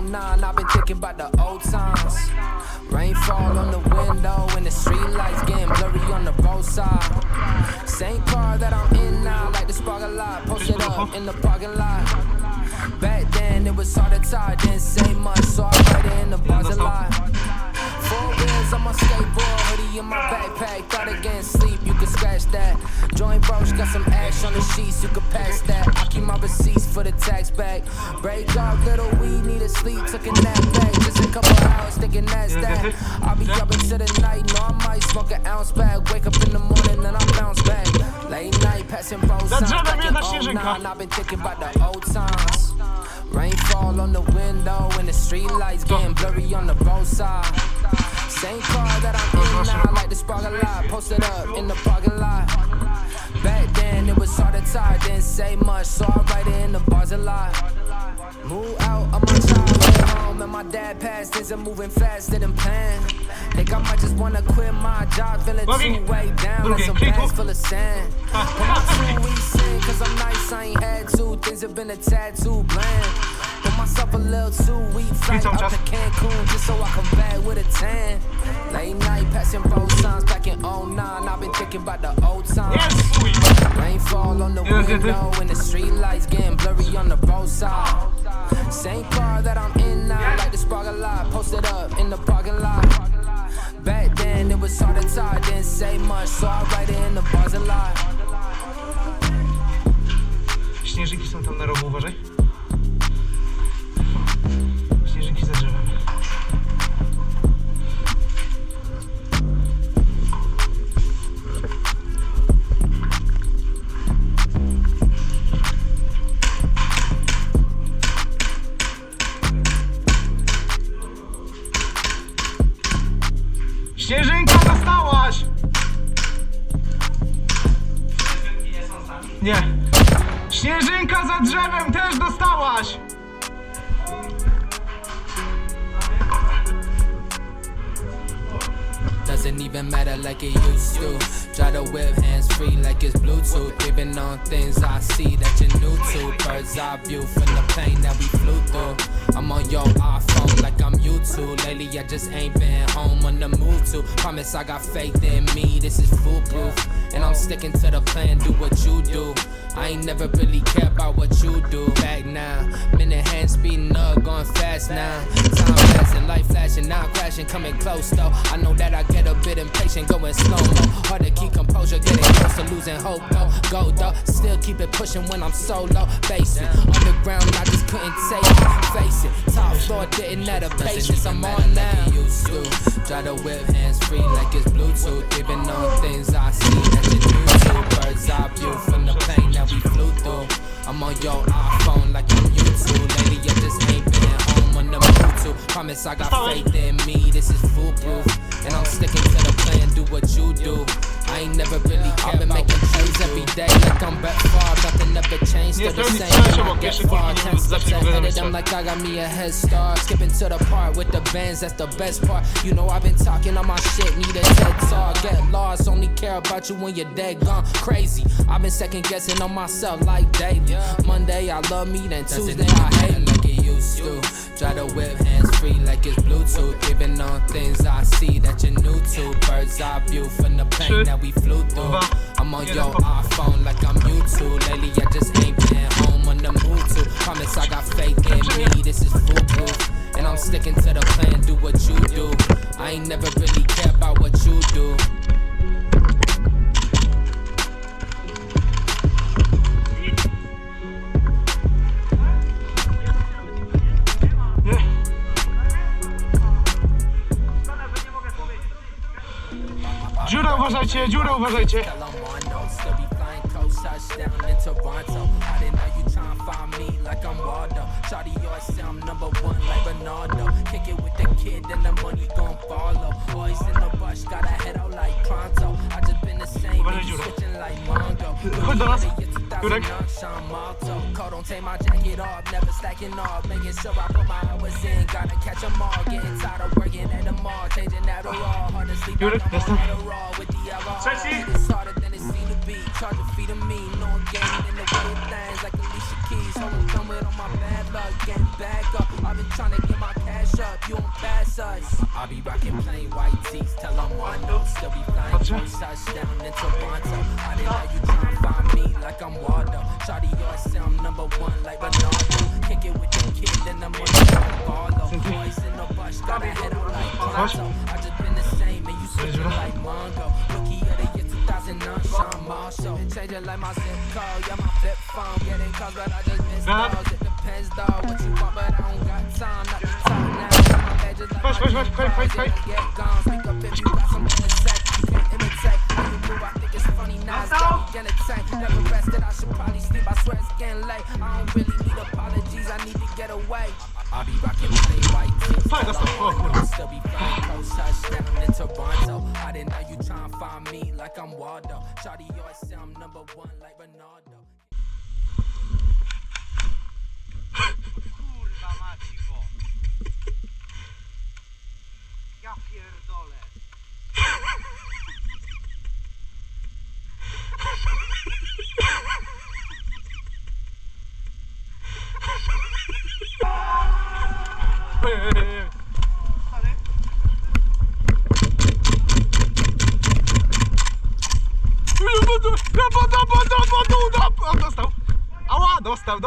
09, I've been thinking about the old times. Rainfall on the window and the street lights getting blurry on the roadside. Same car that I'm in now, like the sparkle light, posted up in the parking lot. Back then it was hard to tie, didn't say much, so I write it in the bars a lot. 4 wheels on my skateboard, hoodie in my backpack, thought again sleep, you can scratch that. Joint broach got some ash on the sheets, you can pass that. I keep my receipts for the tax bag. Break off little weed, need a sleep, took a nap back. Just a couple hours thinking that's that. I'll be up into the night, no I might smoke an ounce back. Wake up in the morning and I bounce back. Late night passing road signs back in 09, I've been thinking about the old times. Rainfall on the window and the street lights getting blurry on the roadside. Same car that I'm in now, like the sparkle light, posted up in the parking lot. Back then it was hard to tie, didn't say much, so I write it in the bars a lot. Move out of my childhood home and my dad passed, things are moving faster than planned. Think I might just wanna quit my job, feeling too way down, like some bags full of sand. Put my 2 weeks in, cause I'm nice, I ain't had to, things have been a tad too bland. Put myself a little 2 week flight up to Cancun, just so I come back with a tan. Late night passing road signs back in 09, I've been thinking about the old times. Rainfall on the window and the street lights getting blurry on the roadside. Same car that I'm in now, like the sparkle light, posted up in the parking lot. Back then it was hard to tie, didn't say much, so I write it in the bars a lot. Śnieżyki są tam na rogu, uważaj. Śnieżyki za drzewem. Śnieżynka, dostałaś! Nie. Śnieżynka za drzewem też dostałaś! Doesn't even matter like it used to. Try to whip hands free like it's Bluetooth. Creeping on things I see that you're new to. Bird's eye view from the plane that we flew through. I'm on your iPhone like I'm YouTube. Lately I just ain't been home on the move to. Promise I got faith in me, this is foolproof. And I'm sticking to the plan, do what you do. I ain't never really care about what you do. Back now, minute hand speeding up, going fast now. Time passing, life flashing, now crashing, coming close though. I know that I get a bit impatient, going slow-mo. Hard to keep composure, getting close to losing hope though. Go though, still keep it pushing when I'm solo. Basic, underground, I just couldn't take it. Face it, top floor didn't have the patience, I'm on now. Try to whip hands free like it's Bluetooth. Even on things I see that you're new to. Bird's eye view from the plane that we flew through. I'm on your iPhone like I'm YouTube. Lately I just ain't been home on the move to. Promise I got faith in me, this is foolproof. And I'm sticking to the plan, do what you do. I ain't never really I've been making plays every day like I'm back far. Nothing ever changed, still the same. When I get far, 10 steps ahead of them like I got me a head start. Skipping to the part with the bands, that's the best part. You know I've been talking on my shit, need a TED talk. Get lost, only care about you when you're dead gone. Crazy, I've been second guessing on myself like David. Monday I love me, then Tuesday I hate like it used to. Try to whip hands free like it's Bluetooth. Even on things I see that you're new to. Bird's eye view from the plane that we flew through. I'm on your iPhone like I'm YouTube. Lately I just ain't been home on the move to. Promise I got faith in me, this is foolproof. And I'm sticking to the plan, do what you do. I ain't never really care about what you do. Dziura uważajcie, dziura uważajcie. Chodź do nas, Jurek. Jurek, jestem. Trzeci. I've been trying to get my mash up, you won't pass us. I'll be rocking plain white tees, tell them one no. Still be flying first touchdown in Toronto. I didn't know you trying to find me like I'm Waldo. Shawty, yours sound number one like Ronaldo. Kick it with the kid, then I'm on the Barlow. Boys in the bush, got a head out like Pronto. I just been the same, and you switching like Mongo. Rookie of the year 2009, Sean Marshall. Changing like my zip code, yeah, my flip phone. Getting calls, but I just miss those. It depends, dog, what you want, but I don't got time. Not the time now. My badges like my get gone. Speak up if you got something to say. You can't imitate. When you move, I think it's funny now. It's got me entertained. Never rested, I should probably sleep. I swear it's getting late. I don't really need apologies, I need to get away. I'll be rocking plain white tees. Still be flying close touchdown in Toronto. I didn't know you trying to find me like I'm Waldo. Shawty, yours sound number one like Ronaldo. Kurwa maciwo. Ja pierdolę. Dostał. Ała, dostał.